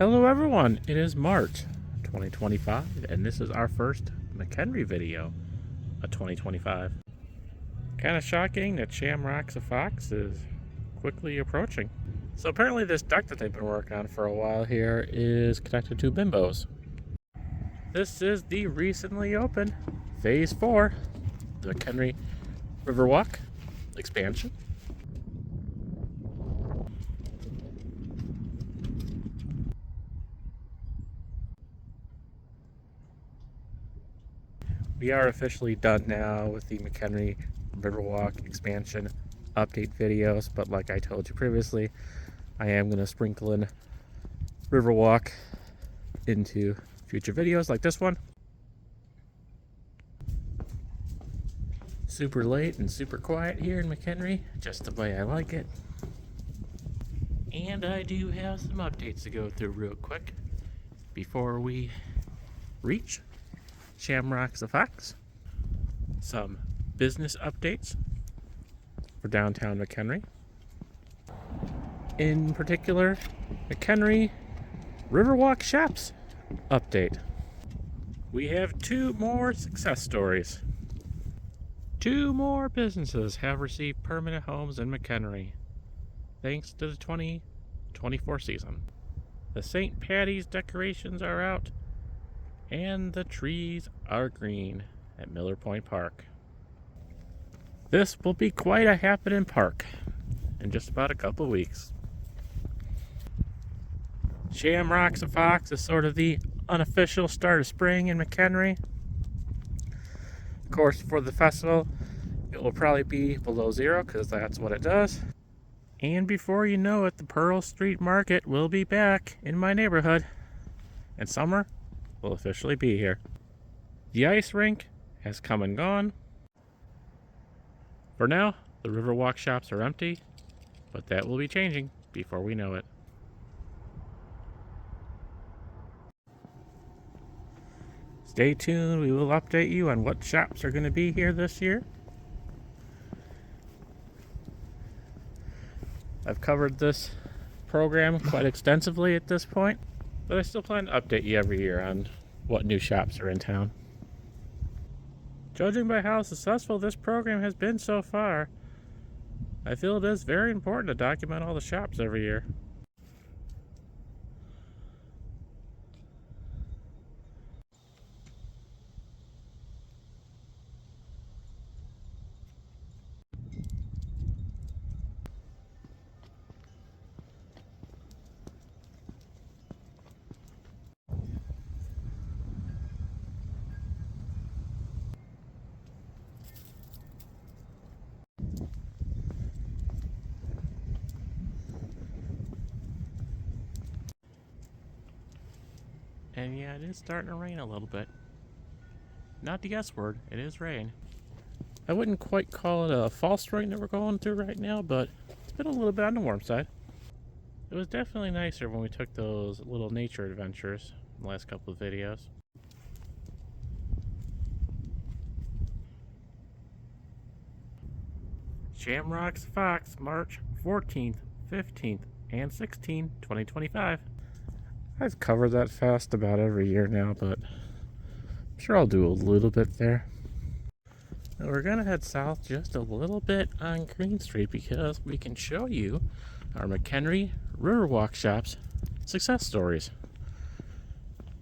Hello everyone, it is March 2025 and this is our first McHenry video of 2025. Kind of shocking that ShamROCKS the Fox is quickly approaching. So apparently this duct that they've been working on for a while here is connected to bimbos. This is the recently opened Phase 4, the McHenry Riverwalk expansion. We are officially done now with the McHenry Riverwalk expansion update videos, but like I told you previously, I am going to sprinkle in Riverwalk into future videos like this one. Super late and super quiet here in McHenry, just the way I like it. And I do have some updates to go through real quick before we reach ShamROCKS the Fox. Some business updates for downtown McHenry. In particular, McHenry Riverwalk Shoppes update. We have 2 more success stories. 2 more businesses have received permanent homes in McHenry, thanks to the 2024 season. The St. Patty's decorations are out, and the trees are green at Miller Point Park. This will be quite a happening park in just about a couple of weeks. ShamROCKS the Fox is sort of the unofficial start of spring in McHenry. Of course, for the festival, it will probably be below zero because that's what it does. And before you know it, the Pearl Street Market will be back in my neighborhood, and summer will officially be here. The ice rink has come and gone. For now, the Riverwalk shops are empty, but that will be changing before we know it. Stay tuned, we will update you on what shops are going to be here this year. I've covered this program quite extensively at this point, but I still plan to update you every year on what new shops are in town. Judging by how successful this program has been so far, I feel it is very important to document all the shops every year. And yeah, it is starting to rain a little bit. Not the S word, it is rain. I wouldn't quite call it a false rain that we're going through right now, but it's been a little bit on the warm side. It was definitely nicer when we took those little nature adventures in the last couple of videos. ShamROCKS the Fox, March 14th, 15th, and 16th, 2025. I've covered that fast about every year now, but I'm sure I'll do a little bit there. Now we're gonna head south just a little bit on Green Street because we can show you our McHenry Riverwalk Shoppes success stories.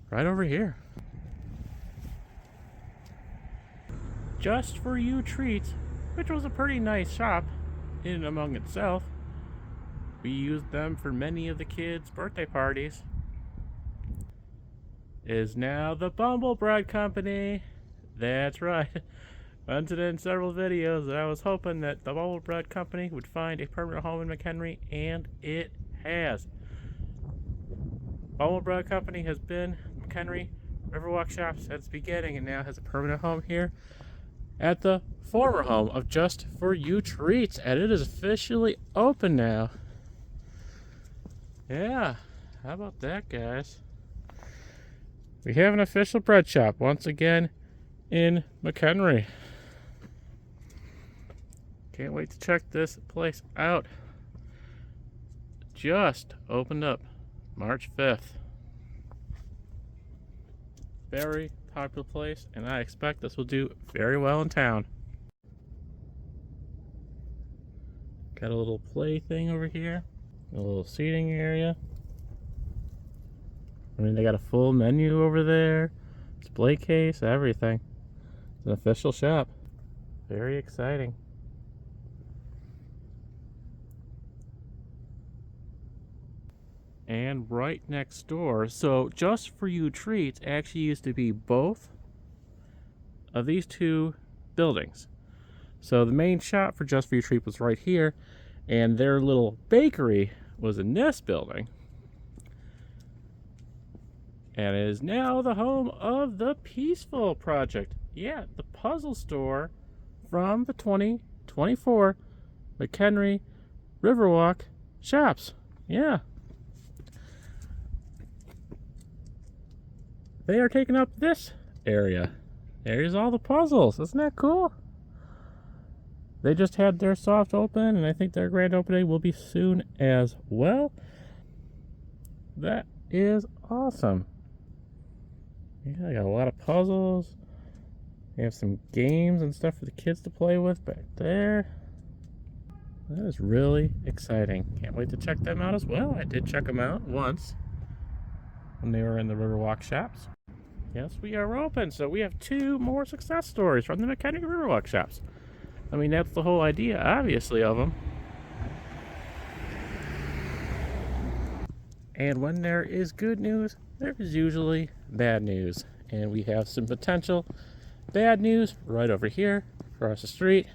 Right over here. Just for You Treats, which was a pretty nice shop in and among itself. We used them for many of the kids' birthday parties. Is now the Bumble Bread Company. That's right. Mentioned in several videos that I was hoping that the Bumble Bread Company would find a permanent home in McHenry, and it has. Bumble Bread Company has been McHenry Riverwalk Shoppes since the beginning and now has a permanent home here at the former home of Just For You Treats, and it is officially open now. Yeah, how about that, guys? We have an official bread shop once again in McHenry. Can't wait to check this place out. Just opened up March 5th. Very popular place, and I expect this will do very well in town. Got a little play thing over here, a little seating area. I mean, they got a full menu over there, display case, everything. It's an official shop. Very exciting. And right next door, so Just For You Treats actually used to be both of these two buildings. So the main shop for Just For You Treats was right here, and their little bakery was in this building. And it is now the home of the Peaceful Project. Yeah, the puzzle store from the 2024 McHenry Riverwalk Shoppes. Yeah. They are taking up this area. There's all the puzzles. Isn't that cool? They just had their soft open, and I think their grand opening will be soon as well. That is awesome. Yeah, I got a lot of puzzles. They have some games and stuff for the kids to play with back there. That is really exciting. Can't wait to check them out as well. I did check them out once when they were in the Riverwalk Shoppes. Yes, we are open, so we have 2 more success stories from the McHenry Riverwalk Shoppes. I mean, that's the whole idea, obviously, of them. And when there is good news, there is usually bad news. And we have some potential bad news right over here, across the street,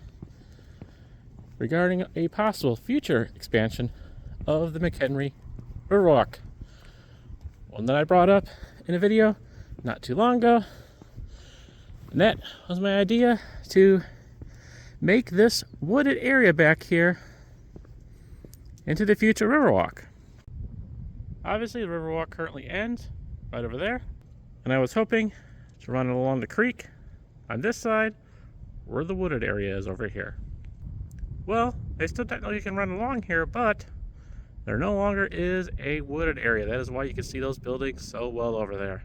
regarding a possible future expansion of the McHenry Riverwalk. One that I brought up in a video not too long ago. And that was my idea to make this wooded area back here into the future Riverwalk. Obviously, the Riverwalk currently ends right over there, and I was hoping to run it along the creek on this side where the wooded area is over here. Well, they still technically can run along here, but there no longer is a wooded area. That is why you can see those buildings so well over there.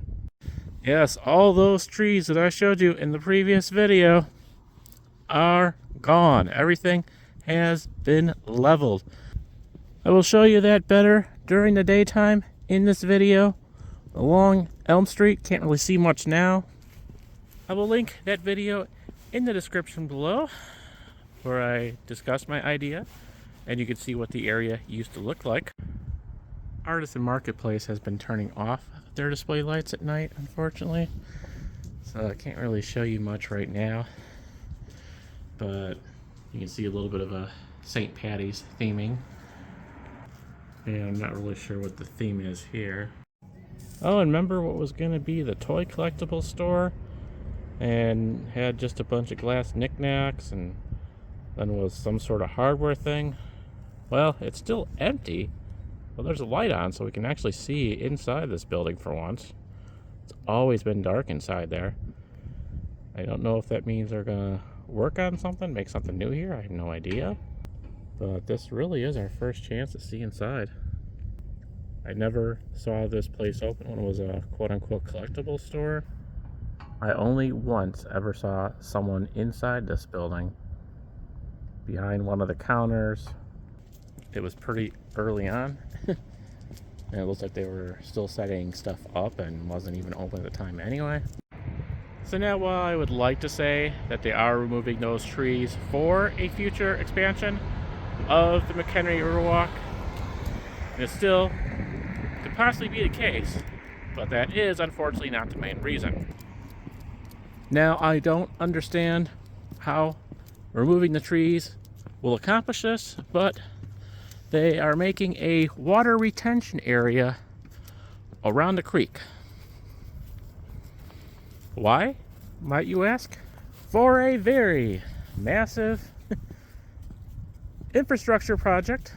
Yes, all those trees that I showed you in the previous video are gone. Everything has been leveled. I will show you that better during the daytime in this video. Along Elm Street, can't really see much now. I will link that video in the description below where I discuss my idea and you can see what the area used to look like. Artisan Marketplace has been turning off their display lights at night, unfortunately, so I can't really show you much right now, but you can see a little bit of a St. Patty's theming, and I'm not really sure what the theme is here. Oh, and remember what was going to be the toy collectible store and had just a bunch of glass knickknacks and then was some sort of hardware thing? Well, it's still empty. Well, there's a light on so we can actually see inside this building for once. It's always been dark inside there. I don't know if that means they're gonna work on something, make something new here. I have no idea. But this really is our first chance to see inside. I never saw this place open when it was a quote-unquote collectible store. I only once ever saw someone inside this building, behind one of the counters. It was pretty early on, and it looks like they were still setting stuff up and wasn't even open at the time anyway. So now, while I would like to say that they are removing those trees for a future expansion of the McHenry Riverwalk, and it still could possibly be the case, but that is unfortunately not the main reason. Now, I don't understand how removing the trees will accomplish this, but they are making a water retention area around the creek. Why, might you ask? For a very massive infrastructure project,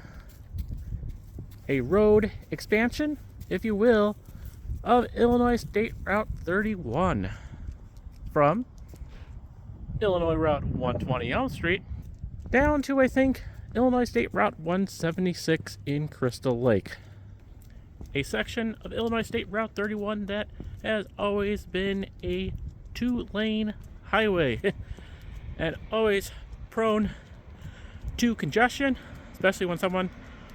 a road expansion, if you will, of Illinois State Route 31 from Illinois Route 120 Elm Street down to, I think, Illinois State Route 176 in Crystal Lake. a section of Illinois State Route 31 that has always been a 2-lane highway and always prone to congestion, especially when someone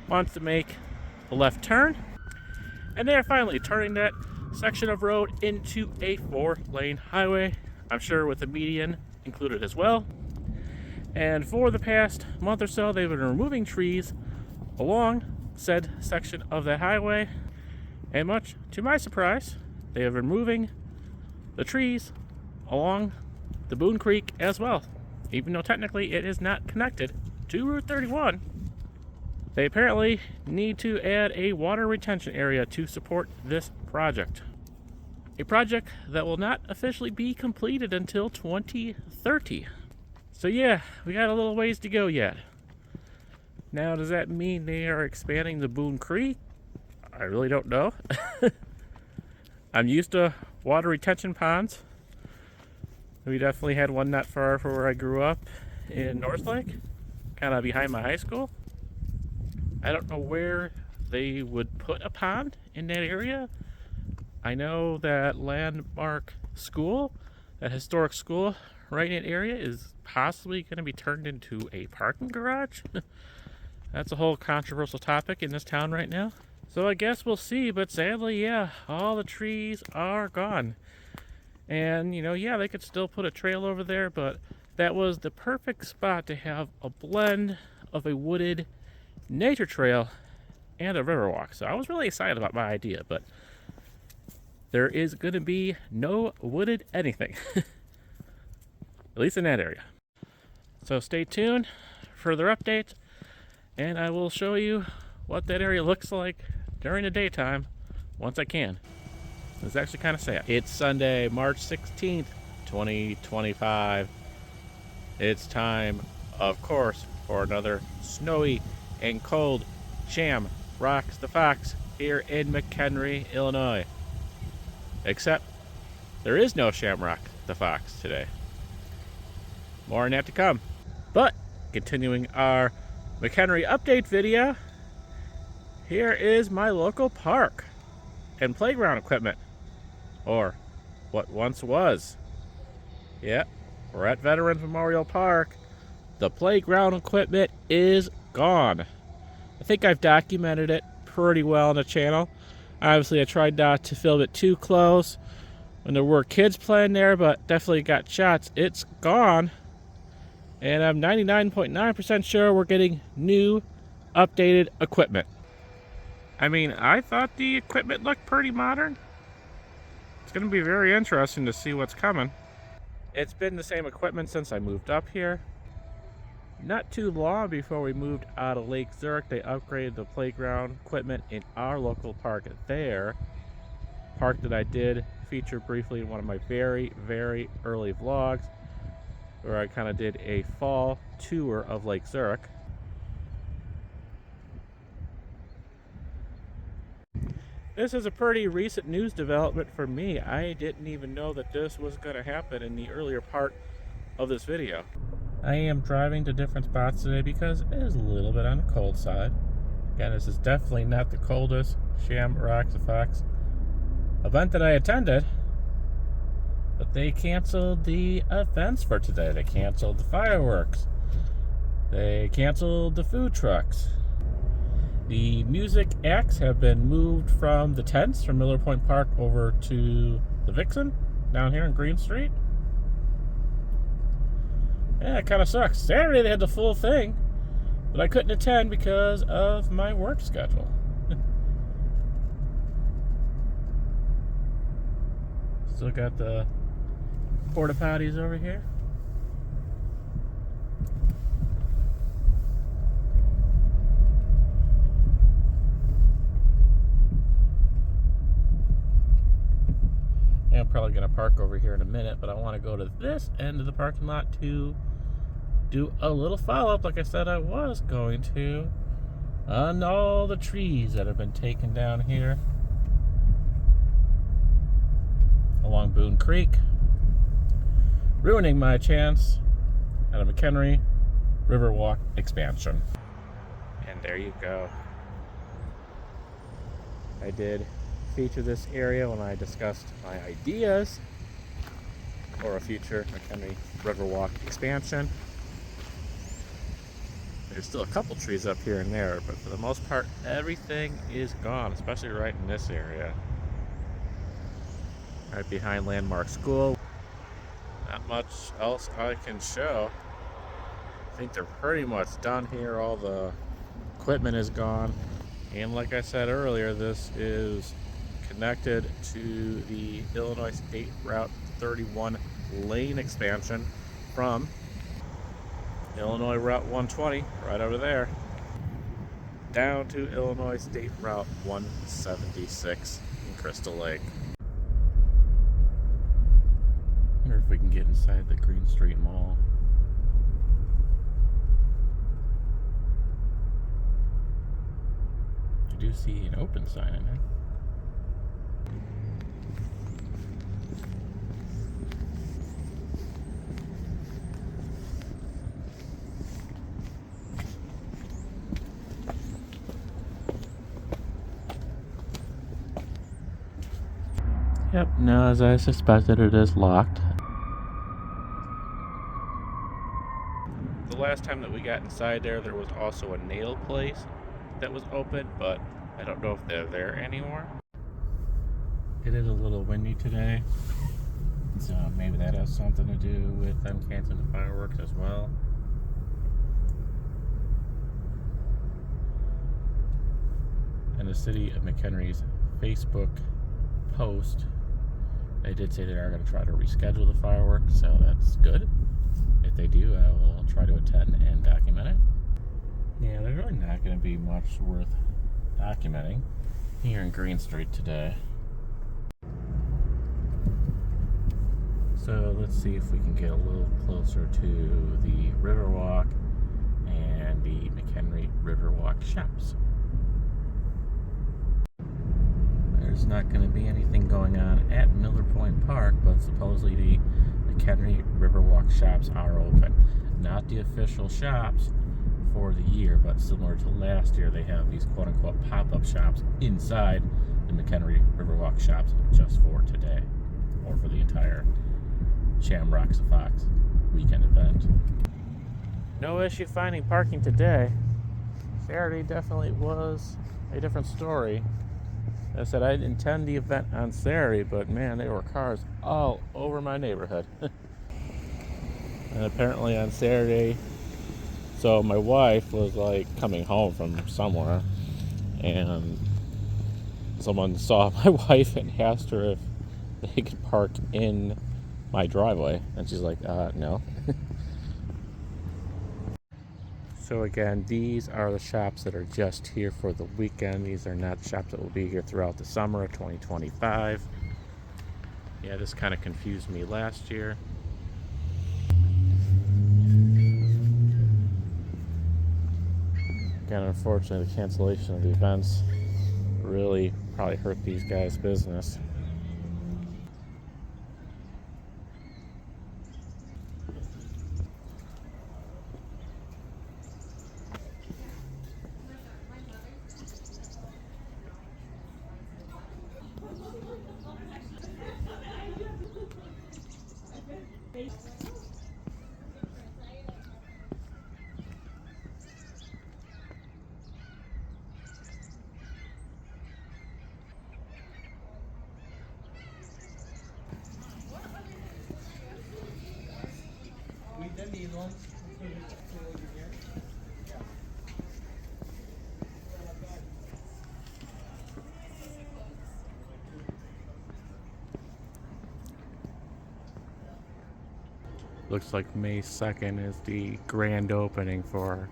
wants to make a left turn. And they are finally turning that section of road into a 4-lane highway, I'm sure with a median included as well. And for the past month or so, they've been removing trees along said section of that highway. And much to my surprise, they have been removing the trees along the Boone Creek as well. Even though technically it is not connected to Route 31, they apparently need to add a water retention area to support this project. A project that will not officially be completed until 2030. So yeah, we got a little ways to go yet. Now, does that mean they are expanding the Boone Creek? I really don't know. I'm used to water retention ponds. We definitely had one not far from where I grew up in Northlake, kind of behind my high school. I don't know where they would put a pond in that area. I know that landmark school, that historic school right in that area, is possibly going to be turned into a parking garage. That's a whole controversial topic in this town right now. So I guess we'll see, but sadly, yeah, all the trees are gone. And, you know, yeah, they could still put a trail over there, but that was the perfect spot to have a blend of a wooded nature trail and a river walk. So I was really excited about my idea, but there is going to be no wooded anything. At least in that area. So stay tuned for further updates, and I will show you what that area looks like during the daytime once I can. It's actually kind of sad. It's Sunday, March 16th, 2025. It's time, of course, for another snowy and cold ShamROCKS the Fox here in McHenry, Illinois. Except there is no ShamROCK the Fox today. More on that to come. But continuing our McHenry update video, here is my local park and playground equipment, or what once was. Yeah, we're at Veterans Memorial Park. The playground equipment is gone. I think I've documented it pretty well on the channel. Obviously, I tried not to film it too close when there were kids playing there, but definitely got shots. It's gone. And I'm 99.9% sure we're getting new, updated equipment. I mean, I thought the equipment looked pretty modern. It's going to be very interesting to see what's coming. It's been the same equipment since I moved up here. Not too long before we moved out of Lake Zurich, they upgraded the playground equipment in our local park there. Park that I did feature briefly in one of my very, very early vlogs, where I kind of did a fall tour of Lake Zurich. This is a pretty recent news development for me. I didn't even know that this was going to happen in the earlier part of this video. I am driving to different spots today because it is a little bit on the cold side. Again, this is definitely not the coldest ShamROCKS the Fox event that I attended, but they canceled the events for today. They canceled the fireworks. They canceled the food trucks. The music acts have been moved from the tents from Miller Point Park over to the Vixen down here in Green Street. Yeah, it kind of sucks. Saturday they had the full thing, but I couldn't attend because of my work schedule. Still got the porta potties over here. I'm probably going to park over here in a minute, but I want to go to this end of the parking lot to do a little follow-up, like I said I was going to, on all the trees that have been taken down here along Boone Creek, ruining my chance at a McHenry Riverwalk expansion. And there you go. I did feature this area when I discussed my ideas for a future McHenry Riverwalk expansion. There's still a couple trees up here and there, but for the most part, everything is gone, especially right in this area. Right behind Landmark School. Not much else I can show. I think they're pretty much done here. All the equipment is gone. And like I said earlier, this is connected to the Illinois State Route 31 lane expansion from Illinois Route 120, right over there, down to Illinois State Route 176 in Crystal Lake. I wonder if we can get inside the Green Street Mall. I do see an open sign in there. Yep, no, as I suspected, it is locked. The last time that we got inside there was also a nail place that was open, but I don't know if they're there anymore. It is a little windy today, so maybe that has something to do with them canceling the fireworks as well. And the city of McHenry's Facebook post, they did say they are going to try to reschedule the fireworks, so that's good. If they do, I will try to attend and document it. Yeah, there's really not going to be much worth documenting here in Green Street today. So let's see if we can get a little closer to the Riverwalk and the McHenry Riverwalk Shoppes. There's not going to be anything going on at Miller Point Park, but supposedly the McHenry Riverwalk Shoppes are open. Not the official shops for the year, but similar to last year, they have these quote-unquote pop-up shops inside the McHenry Riverwalk Shoppes just for today, or for the entire ShamROCKS the Fox weekend event. No issue finding parking today. Saturday definitely was a different story. I said I didn't attend the event on Saturday, but man, there were cars all over my neighborhood. And apparently on Saturday, so my wife was like coming home from somewhere, and someone saw my wife and asked her if they could park in my driveway, and she's like, no. So again, these are the shops that are just here for the weekend. These are not shops that will be here throughout the summer of 2025. Yeah, this kind of confused me last year. Again, unfortunately, the cancellation of the events really probably hurt these guys' business. Looks like May 2nd is the grand opening for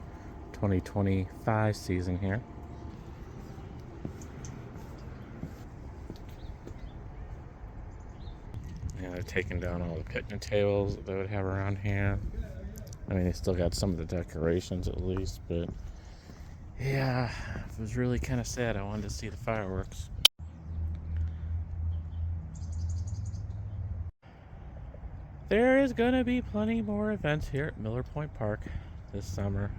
2025 season here. Yeah, they're taking down all the picnic tables that they would have around here. I mean, they still got some of the decorations at least, but yeah, it was really kind of sad. I wanted to see the fireworks. There is going to be plenty more events here at Miller Point Park this summer.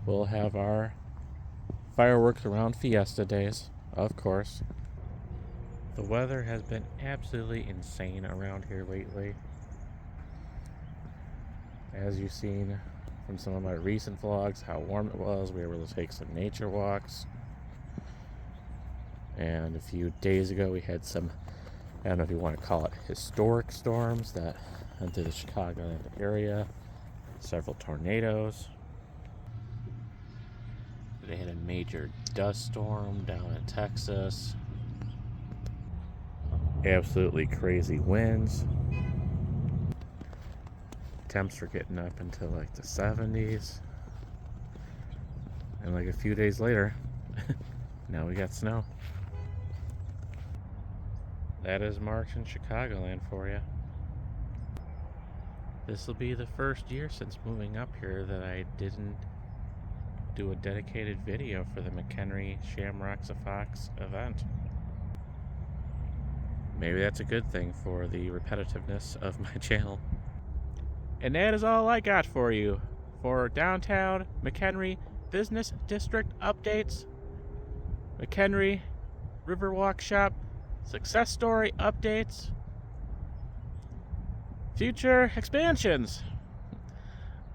We'll have our Fireworks around Fiesta days, of course. The weather has been absolutely insane around here lately. As you've seen from some of my recent vlogs, how warm it was. We were able to take some nature walks. And a few days ago we had some, I don't know if you want to call it historic storms that went through the Chicagoland area. Several tornadoes. They had a major dust storm down in Texas. Absolutely crazy winds. Temps were getting up into like the 70s. And like a few days later, now we got snow. That is March in Chicagoland for you. This will be the first year since moving up here that I didn't do a dedicated video for the McHenry ShamROCKS the Fox event. Maybe that's a good thing for the repetitiveness of my channel. And that is all I got for you for downtown McHenry Business District updates, McHenry Riverwalk Shoppe success story updates, future expansions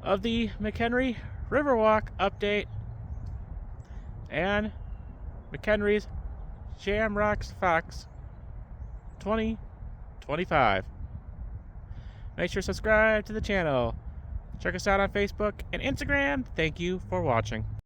of the McHenry Riverwalk update, and McHenry's ShamROCKS the Fox 2025. Make sure to subscribe to the channel. Check us out on Facebook and Instagram. Thank you for watching.